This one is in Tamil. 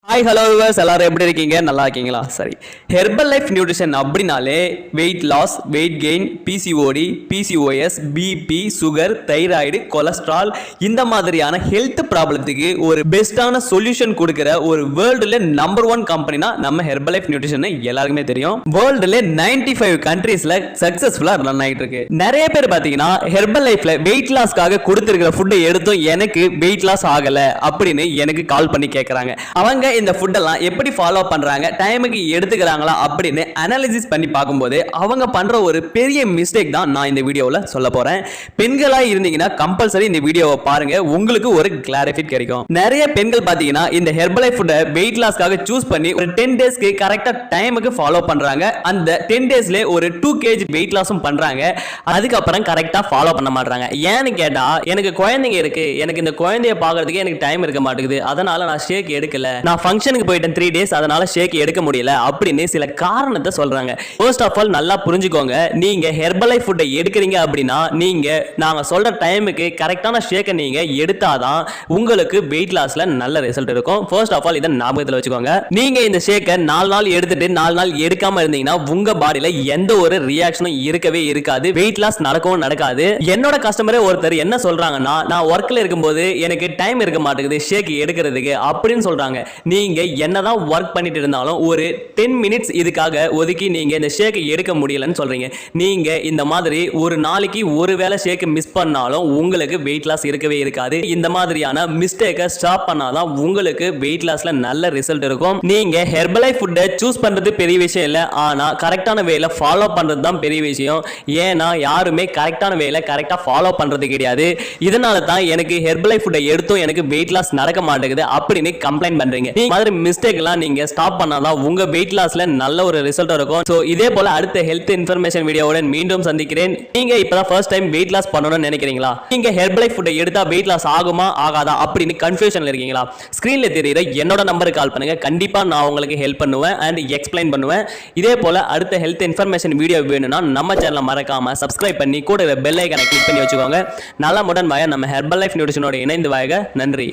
ஹாய் ஹலோ விவர்ஸ் எல்லாரும் எப்படி இருக்கீங்க? நல்லா இருக்கீங்களா? சரி, ஹெர்பல் லைஃப் நியூட்ரிஷன் அப்படின்னாலே weight loss, weight gain, PCOD, PCOS, BP, sugar, thyroid, cholesterol இந்த மாதிரியான ஹெல்த் ப்ராப்ளத்துக்கு ஒரு பெஸ்டான சொல்யூஷன் கொடுக்குற ஒரு வேர்ல்டுல நம்பர் 1 கம்பெனினா நம்ம ஹெர்பல் லைஃப் நியூட்ரிஷன் எல்லாருக்குமே தெரியும். வேர்ல்டுல 95 கண்ட்ரீஸ்ல சக்சஸ்ஃபுல்லா ரன் ஆகிட்டு இருக்கு. நிறைய பேர் பாத்தீங்கன்னா ஹெர்பல் லைஃப்ல வெயிட் லாஸ்க்காக கொடுத்திருக்கிற ஃபுட்டை எடுத்தும் எனக்கு வெயிட் லாஸ் ஆகல அப்படின்னு எனக்கு கால் பண்ணி கேட்கறாங்க. அவங்க இந்த ஃபுட் எல்லாம் எப்படி ஃபாலோ பண்றாங்க, டைமுக்கு எடுத்துக்கிறாங்களா அப்படின்னு அனாலிசிஸ் பண்ணி பார்க்கும்போது அவங்க பண்ற ஒரு பெரிய மிஸ்டேக் தான் நான் இந்த வீடியோவில் சொல்ல போறேன். பெண்களா இருந்தீங்கன்னா கம்பல்சரி இந்த வீடியோவை பாருங்க, உங்களுக்கு ஒரு கிளாரிஃபிகேஷன் கிடைக்கும். நிறைய பெண்கள் பாத்தீங்கன்னா இந்த ஹெர்பல் லைஃப் ஃபுட்டை வெயிட் லாஸ்க்காக சூஸ் பண்ணி ஒரு 10 டேஸ்க்கு கரெக்டா டைமுக்கு ஃபாலோ பண்றாங்க. அந்த 10 டேஸ்ல ஒரு 2 kg வெயிட் லாஸும் பண்றாங்க. அதுக்கப்புறம் கரெக்டா ஃபாலோ பண்ண மாட்டாங்க. ஏன்னு கேட்டா, எனக்கு குழந்தைங்க இருக்கு, எனக்கு இந்த குழந்தைய பார்க்கறதுக்கு எனக்கு டைம் இருக்க மாட்டேங்குது, அதனால நான் ஷேக் எடுக்கல, நான் ஃபங்க்ஷனுக்கு போயிட்டேன் 3 டேஸ், அதனால ஷேக் எடுக்க முடியல அப்படின்னு சில காரணத்தை சொல்றாங்க. ஃபர்ஸ்ட் ஆஃப் ஆல் நல்லா புரிஞ்சுக்கோங்க, நீங்க ஹெர்பல் லைஃப் ஃபுட்டை எடுக்கிறீங்க அப்படின்னா நீங்க நாங்க சொல்ற டைமுக்கு கரெக்டான ஷேக்கை நீங்க எடுத்தாதான் உங்களுக்கு வெயிட் லாஸ்ல நல்ல ரிசல்ட் இருக்கும். ஃபர்ஸ்ட் ஆஃப் ஆல் இதை ஞாபகத்தில் வச்சுக்கோங்க. நீங்க இந்த ஷேக்கை 4 நாள் எடுத்துட்டு 4 நாள் எடுக்காம இருந்தீங்கன்னா உங்க பாடியில எந்த ஒரு ரியாக்ஷனும் இருக்கவே இருக்காது, வெயிட் லாஸ் நடக்கவும் நடக்காது. என்னோட கஸ்டமரே ஒருத்தர் என்ன சொல்றாங்கன்னா, நான் ஒர்க்ல இருக்கும்போது எனக்கு டைம் இருக்க மாட்டேங்குது ஷேக் எடுக்கிறதுக்கு அப்படின்னு சொல்றாங்க. நீங்க என்னதான் ஒர்க் பண்ணிட்டு இருந்தாலும் ஒரு 10 மினிட்ஸ் இதுக்காக ஒதுக்கி நீங்க இந்த ஷேக் எடுக்க முடியலன்னு சொல்றீங்க. நீங்க இந்த மாதிரி ஒரு நாளைக்கு ஒரு வேளை ஷேக் மிஸ் பண்ணாலும் உங்களுக்கு வெயிட் லாஸ் இருக்கவே இருக்காது. இந்த மாதிரியான மிஸ்டேக்கை ஸ்டாப் பண்ணாதான் உங்களுக்கு வெயிட் லாஸ்ல நல்ல ரிசல்ட் இருக்கும். நீங்க ஹெர்பல் லைஃப் ஃபுட்டை சூஸ் பண்றது பெரிய விஷயம் இல்ல, ஆனா கரெக்டான வேல ஃபாலோ பண்றது தான் பெரிய விஷயம். ஏன்னா யாருமே கரெக்டான வேல கரெக்டா ஃபாலோ பண்றது கிடையாது. இதனால தான் எனக்கு ஹெர்பல் லைஃப் ஃபுட்டை எடுத்தும் எனக்கு வெயிட் லாஸ் நடக்க மாட்டேங்குது அப்படின்னு கம்ப்ளைண்ட் பண்றீங்க. மாதிரி மிஸ்டேக் எல்லாம் நீங்க ஸ்டாப் பண்ணாதான் உங்க வெயிட் லாஸ்ல நல்ல ஒரு ரிசல்ட் இருக்கும். சோ இதே போல அடுத்த ஹெல்த் இன்ஃபர்மேஷன் வீடியோவுடன் மீண்டும் சந்திக்கிறேன். நீங்க இப்பதான் ஃபர்ஸ்ட் டைம் வெயிட் லாஸ் பண்ணணும்னு நினைக்கிறீங்களா? நீங்க ஹெர்பல் லைஃப் ஃபுட்டை எடுத்தா வெயிட் லாஸ் ஆகுமா ஆகாதா அப்படின்னு கன்ஃபியூஷன்ல இருக்கீங்களா? ஸ்கிரீன்ல தெரியுற என்னோட நம்பருக்கு கால் பண்ணுங்க, கண்டிப்பா நான் உங்களுக்கு ஹெல்ப் பண்ணுவேன் அண்ட் எக்ஸ்பிளைன் பண்ணுவேன். இதே போல அடுத்த ஹெல்த் இன்ஃபர்மேஷன் வீடியோ வேணும்னா நம்ம சேனலை மறக்காம சப்ஸ்கிரைப் பண்ணி கூட பெல் ஐகானை கிளிக் பண்ணி வச்சுக்கோங்க. நல்ல முடன் வாங்க, நம்ம ஹெர்பல் லைஃப் நியூட்ரிஷனோட இணைந்து வாங்க. நன்றி.